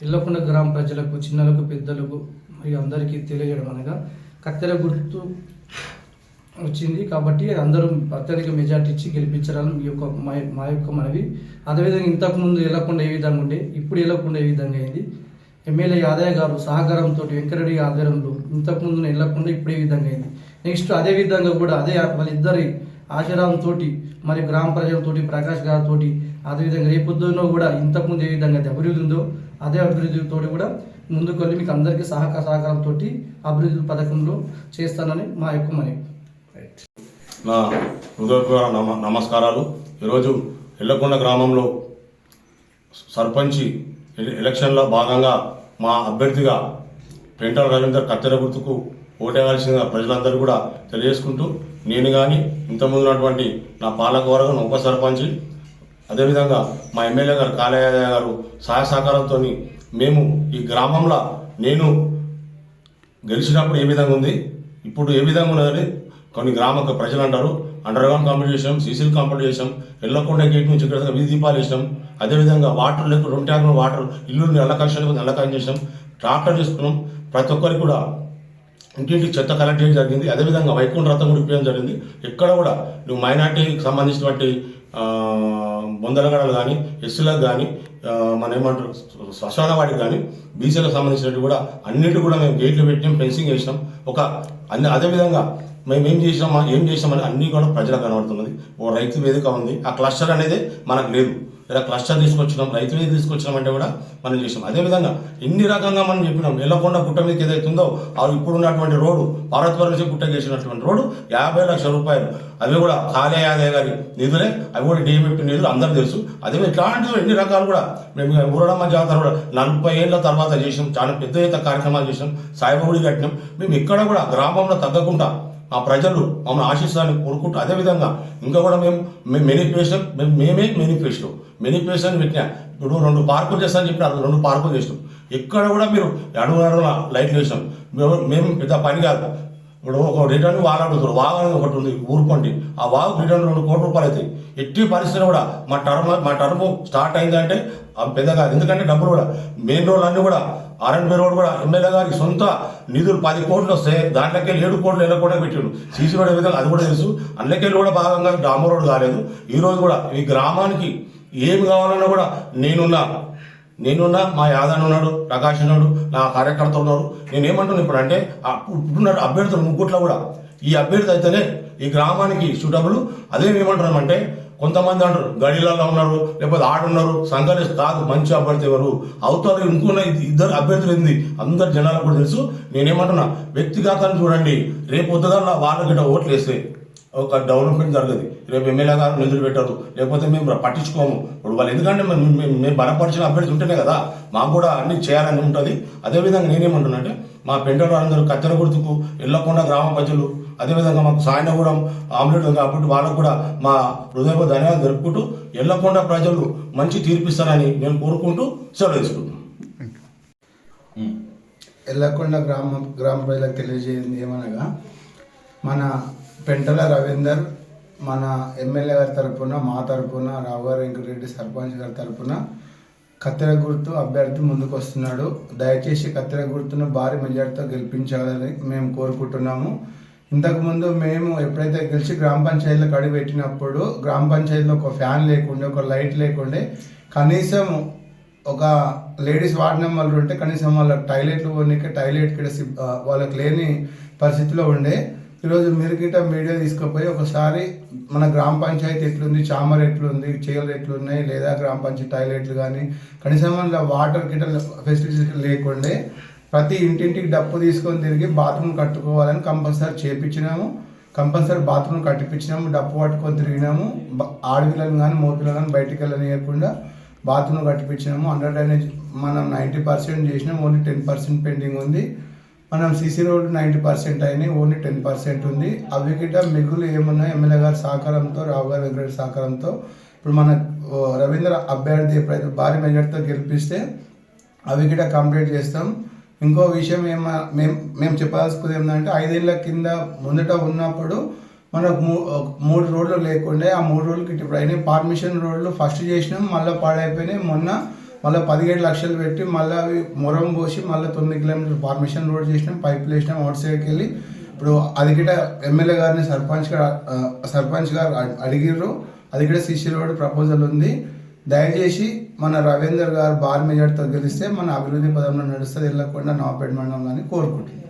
ఇళ్లకొండ గ్రామ ప్రజలకు, చిన్నలకు, పెద్దలకు మరియు అందరికీ తెలియజేయడం అనగా కత్తెర గుర్తు వచ్చింది కాబట్టి అందరూ అత్యధిక మెజార్టీ ఇచ్చి గెలిపించాలని మా యొక్క మనవి. అదేవిధంగా ఇంతకుముందు ఇళ్లకొండ ఏ విధంగా ఉండే, ఇప్పుడు ఇళ్లకొండ ఏ విధంగా అయింది, ఎమ్మెల్యే యాదయ్య గారు సహకారంతో వెంకరెడ్డి ఆధ్వర్యంలో ఇంతకుముందు ఇళ్లకొండ ఇప్పుడు ఏ విధంగా అయింది. నెక్స్ట్ అదే విధంగా కూడా అదే వాళ్ళిద్దరి ఆశీర్వాదంతో మరి గ్రామ ప్రజలతో ప్రకాష్ గారితో అదేవిధంగా రేపొద్దునో కూడా ఇంతకుముందు ఏ విధంగా అయితే అభివృద్ధి ఉందో అదే అభివృద్ధితో కూడా ముందుకు వెళ్ళి మీకు అందరికీ సహకారంతో అభివృద్ధి పథకంలో చేస్తానని మా యొక్క మనవి. నా హృదయపూర్వక నమస్కారాలు. ఈరోజు ఇళ్లకొండ గ్రామంలో సర్పంచి ఎలక్షన్లో భాగంగా మా అభ్యర్థిగా పెంటల రవీందర్ కత్తెర గుర్తుకు ఓటేయాల్సిన ప్రజలందరూ కూడా తెలియజేసుకుంటూ, నేను కానీ ఇంతకుముందు ఉన్నటువంటి నా పాలకవర్గం ఉప సర్పంచి అదేవిధంగా మా ఎమ్మెల్యే గారు కాళయ్య గారు సహాయ సహకారంతో మేము ఈ గ్రామంలో నేను గెలిచినప్పుడు ఏ విధంగా ఉంది, ఇప్పుడు ఏ విధంగా ఉన్నదని కొన్ని గ్రామ ప్రజలు అంటారు. అండర్గ్రౌండ్ కంప్లీట్ చేసాం, సీసీలు కంప్లీట్ చేసాం, ఇళ్లకొండ గేట్ నుంచి ఇక్కడ వీధి దీపాలు వేసాం. అదేవిధంగా వాటర్ లేకుండా 2 ట్యాంకులు వాటర్ ఇల్లు నల్ల కనెక్షన్ చేసాం, ట్రాక్టర్ తీసుకున్నాం. ప్రతి ఒక్కరికి కూడా ఇంటింటికి చెత్త కలెక్ట్ చేయడం జరిగింది. అదేవిధంగా వైకుంఠ రథం కూడా ఇప్పడం జరిగింది. ఎక్కడ కూడా నువ్వు మైనార్టీకి సంబంధించినటువంటి బొందలగడలు కానీ, ఎస్సీలకు కానీ, మన ఏమంటారు శ్మశాన వాటికి కానీ, బీసీలకు సంబంధించినట్టు కూడా అన్నిటి కూడా మేము గేట్లు పెట్టాం, ఫెన్సింగ్ వేసినాం. అదేవిధంగా మేము ఏం చేసామని అన్నీ కూడా ప్రజలకు కనబడుతున్నది. ఓ రైతు వేదిక ఉంది, ఆ క్లస్టర్ అనేది మనకు లేదు. ఇలా క్లస్టర్ తీసుకొచ్చినాం, రైతు వేదిక తీసుకొచ్చినామంటే కూడా మనం చేసాం. అదేవిధంగా ఎన్ని రకంగా మనం చెప్పినాం. ఎల్లకొండ గుట్ట మీదకి ఏదైతుందో ఇప్పుడు ఉన్నటువంటి రోడ్డు పార్వతీపురం నుంచి గుట్టకి వేసినటువంటి రోడ్డు 50 లక్షల రూపాయలు, అవి కూడా కాళయ్య గారి నిధులే, అవి కూడా డిఎంఎఫ్ నిధులు అందరూ తెలుసు. అదే ఇట్లాంటివి ఎన్ని రకాలు కూడా మేము ఊరడమ్మ జాతర కూడా 40 ఏళ్ల తర్వాత చేసినాం. చాలా పెద్ద ఎత్తున కార్యక్రమాలు చేసినాం, సాయిబాబుడి కట్టినాం. మేము ఇక్కడ కూడా గ్రామంలో తగ్గకుండా ఆ ప్రజలు మమ్మల్ని ఆశిస్తారని కోరుకుంటూ, అదేవిధంగా ఇంకా కూడా మేము మేనిఫెస్టో పెట్టినా. ఇప్పుడు 2 పార్కులు చేస్తామని చెప్పిన 2 పార్కులు చేసినాం. ఎక్కడ కూడా మీరు అడుగున లైట్లు వేసినాం. మేము పెద్ద పని కాదు. ఇప్పుడు ఒక రిటర్న్ వాగు అడుగుతారు, వాగు అనేది ఒకటి ఉంది ఊరుకోండి, ఆ వాగు రిటర్న్ 2 కోట్ల రూపాయలు అవుతాయి. ఎట్టి పరిస్థితులు కూడా మా టర్మ్ స్టార్ట్ అయిందంటే పెద్ద కాదు. ఎందుకంటే డబ్బులు కూడా మెయిన్ రోడ్లు అన్నీ కూడా R&B రోడ్ కూడా ఎమ్మెల్యే గారికి సొంత నిధులు 10 కోట్లు వస్తే దాంట్లోకి 7 కోట్లు వెళ్ళకుండా పెట్టాడు. సీసీ రోడ్ విధంగా అది కూడా తెలుసు. అందులోకి కూడా భాగంగా డామర్ రోడ్ కాలేదు. ఈ రోజు కూడా ఈ గ్రామానికి ఏమి కావాలన్నా కూడా నేనున్నా, మా యాదవ్ ఉన్నాడు, ప్రకాష్ ఉన్నాడు, నా కార్యకర్త ఉన్నారు. నేనేమంటున్నాను ఇప్పుడు అంటే ఇప్పుడున్న అభ్యర్థులు ముగ్గుట్లో కూడా ఈ అభ్యర్థి అయితేనే ఈ గ్రామానికి సూటబుల్. అదేమేమంటున్నామంటే కొంతమంది అంటారు గడిలలో ఉన్నారు, లేకపోతే ఆడున్నారు, సంఘాలు కాదు. మంచి అభ్యర్థి ఎవరు అవుతారు, ఇంకున్న 2 అభ్యర్థులు ఏంది అందరు జనాలకు కూడా తెలుసు. నేనేమంటున్నా వ్యక్తిగతాన్ని చూడండి. రేపు పొద్దుగా వాళ్ళకి ఓట్లు వేస్తే ఒక డెవలప్మెంట్ జరగదు. రేపు ఎమ్మెల్యే గారు నిధులు పెట్టరు, లేకపోతే మేము పట్టించుకోము. ఇప్పుడు వాళ్ళు ఎందుకంటే మేము బలపరిచిన అభ్యర్థి ఉంటేనే కదా మాకు కూడా అన్ని చేయాలని ఉంటుంది. అదేవిధంగా నేనేమంటున్నా అంటే మా పెంటల అందరూ కత్తెర గుర్తుకు ఇళ్లకొండ గ్రామ ప్రజలు, అదేవిధంగా మాకు సాయనగూడెం ఆమ్లెట్ ఉంది కాబట్టి వాళ్ళకు కూడా మా హృదయపూర్వక ధన్యవాదాలు జరుపుకుంటూ ఇళ్లకొండ ప్రజలు మంచి తీర్పిస్తారని నేను కోరుకుంటూ సెలవు తీసుకుంటున్నాను. ఇళ్లకొండ గ్రామ ప్రజలకు తెలియజేయండి ఏమనగా, మన పెంటల రవీందర్ మన ఎమ్మెల్యే గారి తరఫున, మా తరఫున, రావు గారు వెంకటరెడ్డి సర్పంచ్ గారి తరఫున కత్తెర గుర్తు అభ్యర్థి ముందుకు వస్తున్నాడు. దయచేసి కత్తెర గుర్తును భారీ మెజార్టీతో గెలిపించాలని మేము కోరుకుంటున్నాము. ఇంతకుముందు మేము ఎప్పుడైతే గెలిచి గ్రామ పంచాయతీలకు అడుగు పెట్టినప్పుడు గ్రామ పంచాయతీలో ఒక ఫ్యాన్ లేకుండే, ఒక లైట్ లేకుండే, కనీసం ఒక లేడీస్ వార్డ్ నెంబర్లు ఉంటే కనీసం వాళ్ళకి టాయిలెట్లు కొనికే టాయిలెట్ వాళ్ళకి లేని పరిస్థితిలో ఉండే. ఈరోజు మీరు గిట్ట మీడియా తీసుకుపోయి ఒకసారి మన గ్రామ పంచాయతీ ఎట్లుంది, చామర్ ఎట్లుంది, చీరలు ఎట్లున్నాయి, లేదా గ్రామ పంచాయతీ టాయిలెట్లు కానీ కనీసం మన వాటర్ గిట్ట ఫెసిలిటీస్ లేకుండే. ప్రతి ఇంటింటికి డప్పు తీసుకొని తిరిగి బాత్రూమ్ కట్టుకోవాలని కంపల్సరీ చేయించినాము. కంపల్సరీ బాత్రూమ్ కట్టిపించినాము, డప్పు పట్టుకొని తిరిగినాము. ఆడపిల్లలు కానీ మోపిల్లలు కానీ బయటికి వెళ్ళనీయకుండా బాత్రూమ్ కట్టిపించినాము. అండర్ డ్రైనేజ్ మనం 90% చేసినాం, ఓన్లీ 10% పెండింగ్ ఉంది. మనం సీసీ రోడ్డు 90% అయినాయి, ఓన్లీ 10% ఉంది. అవి గిట్ట మిగులు ఏమున్నాయి ఎమ్మెల్యే గారి సహకారంతో, రావు గారి వెంకటరెడ్డి సహకారంతో ఇప్పుడు మన రవీంద్ర అభ్యర్థి ఎప్పుడైతే భారీ మెజార్టీతో గెలిపిస్తే అవి గిట్ట కంప్లీట్ చేస్తాం. ఇంకో విషయం మేము చెప్పాల్సుకుంది ఏంటంటే 5 ఏళ్ల కింద ముందట ఉన్నప్పుడు మనకు 3 రోడ్లు లేకుండే. ఆ 3 రోడ్లకి ఇప్పుడు అయినాయి. పర్మిషన్ రోడ్లు ఫస్ట్ చేసినాం, మళ్ళీ పాడైపోయినాయి. మొన్న మళ్ళీ 17 లక్షలు పెట్టి మళ్ళీ అవి మొరం పోసి మళ్ళీ 9 కిలోమీటర్లు పర్మిషన్ రోడ్ చేసినాం, పైపులు వేసినాం అవుట్ సైడ్కి వెళ్ళి. ఇప్పుడు అది గిట ఎమ్మెల్యే గారిని సర్పంచ్ గారు అడిగిర్రు. అది కూడా సిసి రోడ్ ప్రపోజల్ ఉంది. దయచేసి మన రవీందర్ గారు భారీ మెజార్టీతో గెలిస్తే మన అభివృద్ధి పదంలో నడుస్తుంది, వెళ్ళకుండా నవాపేట మండలం అని కోరుకుంటున్నాం.